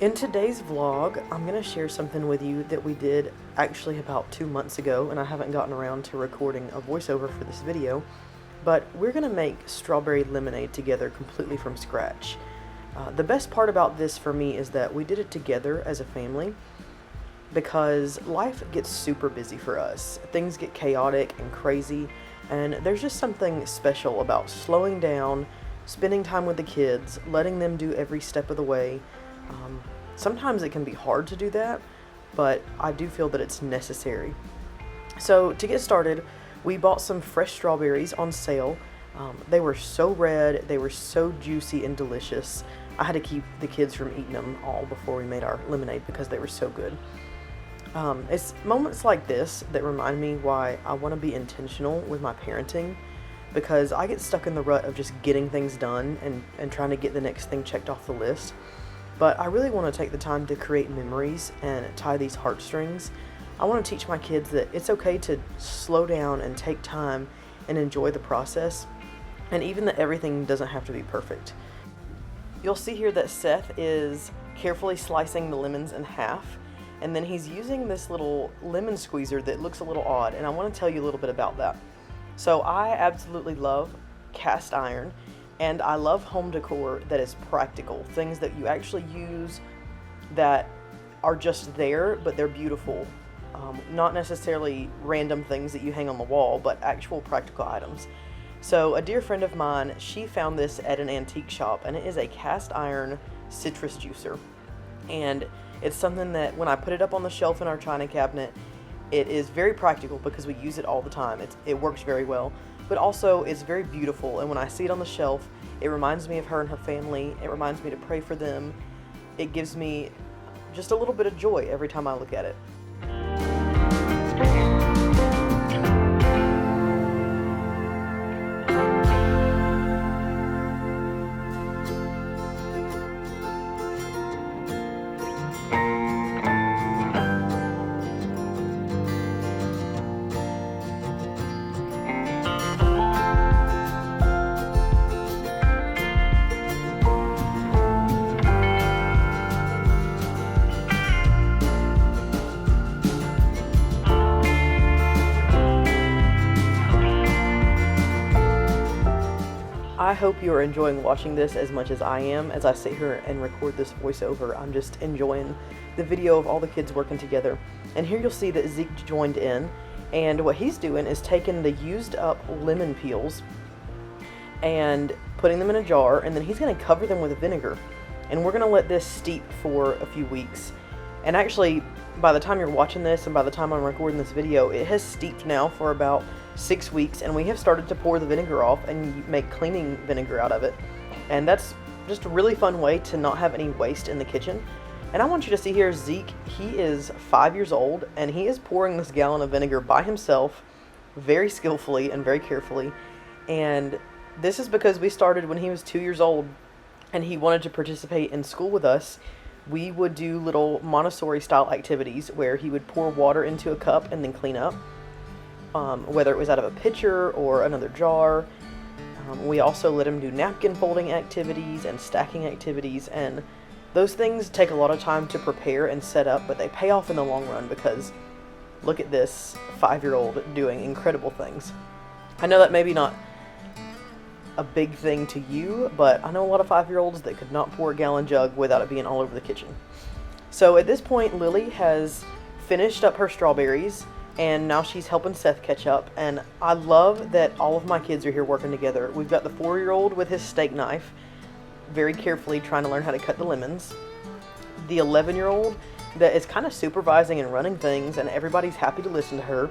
In today's vlog, I'm going to share something with you that we did actually about 2 months ago, and I haven't gotten around to recording a voiceover for this video, but we're going to make strawberry lemonade together completely from scratch. The best part about this for me is that we did it together as a family because life gets super busy for us. Things get chaotic and crazy, and there's just something special about slowing down, spending time with the kids, letting them do every step of the way. Sometimes it can be hard to do that, but I do feel that it's necessary. So to get started, we bought some fresh strawberries on sale. They were so red, they were so juicy and delicious. I had to keep the kids from eating them all before we made our lemonade because they were so good. It's moments like this that remind me why I want to be intentional with my parenting, because I get stuck in the rut of just getting things done and trying to get the next thing checked off the list. But I really want to take the time to create memories and tie these heartstrings. I want to teach my kids that it's okay to slow down and take time and enjoy the process, and even that everything doesn't have to be perfect. You'll see here that Seth is carefully slicing the lemons in half, and then he's using this little lemon squeezer that looks a little odd, and I want to tell you a little bit about that. So I absolutely love cast iron, and I love home decor that is practical, things that you actually use that are just there, but they're beautiful. Not necessarily random things that you hang on the wall, but actual practical items. So a dear friend of mine, she found this at an antique shop, and it is a cast iron citrus juicer. And it's something that when I put it up on the shelf in our china cabinet, it is very practical because we use it all the time. It works very well. But also it's very beautiful, and when I see it on the shelf, it reminds me of her and her family. It reminds me to pray for them. It gives me just a little bit of joy every time I look at it. I hope you are enjoying watching this as much as I am. As I sit here and record this voiceover, I'm just enjoying the video of all the kids working together. And here you'll see that Zeke joined in, and what he's doing is taking the used up lemon peels and putting them in a jar, and then he's going to cover them with vinegar. And we're going to let this steep for a few weeks. And actually, by the time you're watching this and by the time I'm recording this video, it has steeped now for about 6 weeks, and we have started to pour the vinegar off and make cleaning vinegar out of it. And that's just a really fun way to not have any waste in the kitchen. And I want you to see here, Zeke, he is 5 years old, and he is pouring this gallon of vinegar by himself, very skillfully and very carefully. And this is because we started when he was 2 years old, and he wanted to participate in school with us. We would do little Montessori style activities where he would pour water into a cup and then clean up. Whether it was out of a pitcher or another jar. We also let him do napkin folding activities and stacking activities, and those things take a lot of time to prepare and set up, but they pay off in the long run because look at this 5-year-old doing incredible things. I know that maybe not a big thing to you, but I know a lot of 5-year-olds that could not pour a gallon jug without it being all over the kitchen. So at this point, Lily has finished up her strawberries, and now she's helping Seth catch up, and I love that all of my kids are here working together. We've got the 4-year-old with his steak knife, very carefully trying to learn how to cut the lemons. The 11-year-old that is kind of supervising and running things, and everybody's happy to listen to her.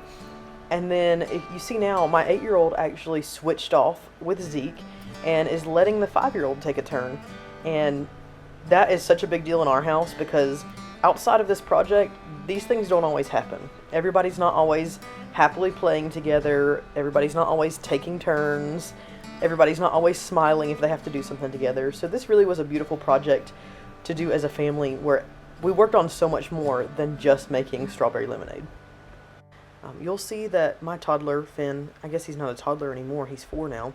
And then if you see now, my 8-year-old actually switched off with Zeke and is letting the 5-year-old take a turn. And that is such a big deal in our house because outside of this project, these things don't always happen. Everybody's not always happily playing together. Everybody's not always taking turns. Everybody's not always smiling if they have to do something together. So this really was a beautiful project to do as a family where we worked on so much more than just making strawberry lemonade. You'll see that my toddler, Finn, I guess he's not a toddler anymore, he's 4 now,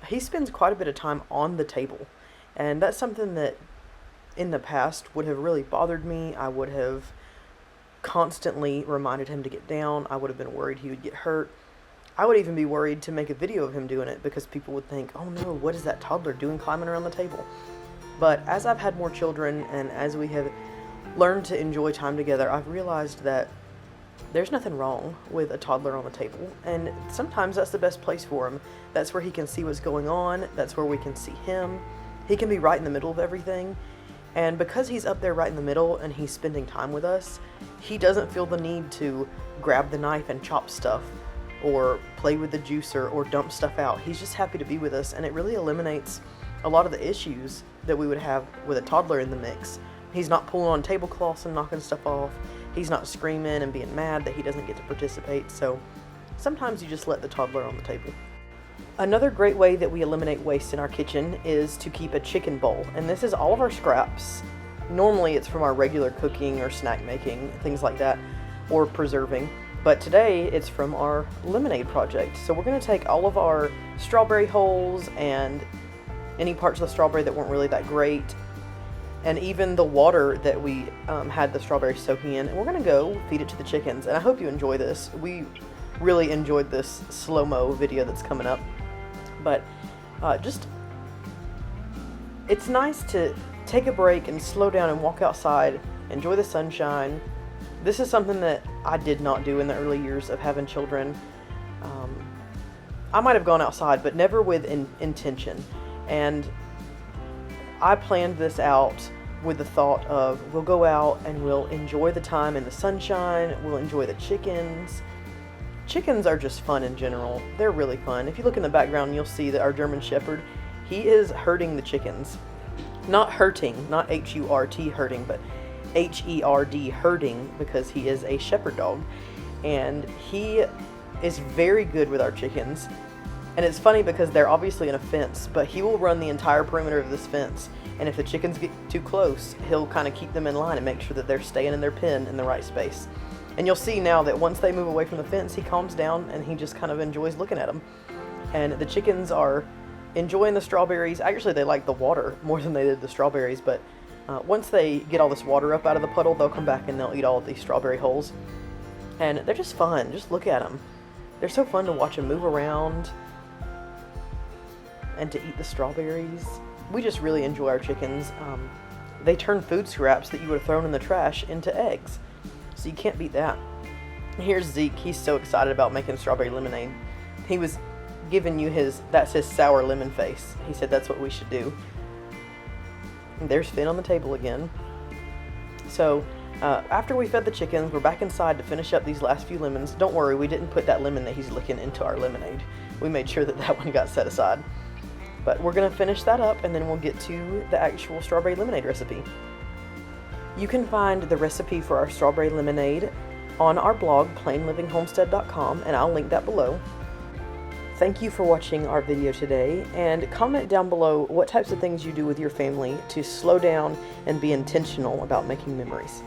he spends quite a bit of time on the table. And that's something that in the past would have really bothered me. I would have constantly reminded him to get down. I would have been worried he would get hurt. I would even be worried to make a video of him doing it because people would think, oh no, what is that toddler doing climbing around the table? But as I've had more children and as we have learned to enjoy time together, I've realized that there's nothing wrong with a toddler on the table, and sometimes that's the best place for him. That's where he can see what's going on. That's where we can see him. He can be right in the middle of everything, and because he's up there right in the middle and he's spending time with us, he doesn't feel the need to grab the knife and chop stuff or play with the juicer or dump stuff out. He's just happy to be with us, and it really eliminates a lot of the issues that we would have with a toddler in the mix. He's not pulling on tablecloths and knocking stuff off. He's not screaming and being mad that he doesn't get to participate, so sometimes you just let the toddler on the table. Another great way that we eliminate waste in our kitchen is to keep a chicken bowl, and this is all of our scraps. Normally it's from our regular cooking or snack making, things like that, or preserving, but today it's from our lemonade project. So we're going to take all of our strawberry hulls and any parts of the strawberry that weren't really that great, and even the water that we had the strawberries soaking in, and we're gonna go feed it to the chickens. And I hope you enjoy this. We really enjoyed this slow-mo video that's coming up, but it's nice to take a break and slow down and walk outside, enjoy the sunshine. This is something that I did not do in the early years of having children. I might have gone outside, but never with intention. And I planned this out with the thought of we'll go out and we'll enjoy the time in the sunshine, we'll enjoy the chickens. Chickens are just fun in general. They're really fun. If you look in the background, you'll see that our German Shepherd, he is herding the chickens. Not hurting, not H-U-R-T hurting, but H-E-R-D herding, because he is a shepherd dog. And he is very good with our chickens. And it's funny because they're obviously in a fence, but he will run the entire perimeter of this fence. And if the chickens get too close, he'll kind of keep them in line and make sure that they're staying in their pen in the right space. And you'll see now that once they move away from the fence, he calms down and he just kind of enjoys looking at them. And the chickens are enjoying the strawberries. Actually, they like the water more than they did the strawberries, but once they get all this water up out of the puddle, they'll come back and they'll eat all of these strawberry holes. And they're just fun. Just look at them. They're so fun to watch them move around and to eat the strawberries. We just really enjoy our chickens. They turn food scraps that you would have thrown in the trash into eggs, so you can't beat that. Here's Zeke. He's so excited about making strawberry lemonade. He was giving you that's his sour lemon face. He said that's what we should do. And there's Finn on the table again. So after we fed the chickens, we're back inside to finish up these last few lemons. Don't worry, we didn't put that lemon that he's licking into our lemonade. We made sure that that one got set aside. But we're going to finish that up and then we'll get to the actual strawberry lemonade recipe. You can find the recipe for our strawberry lemonade on our blog, plainlivinghomestead.com, and I'll link that below. Thank you for watching our video today, and comment down below what types of things you do with your family to slow down and be intentional about making memories.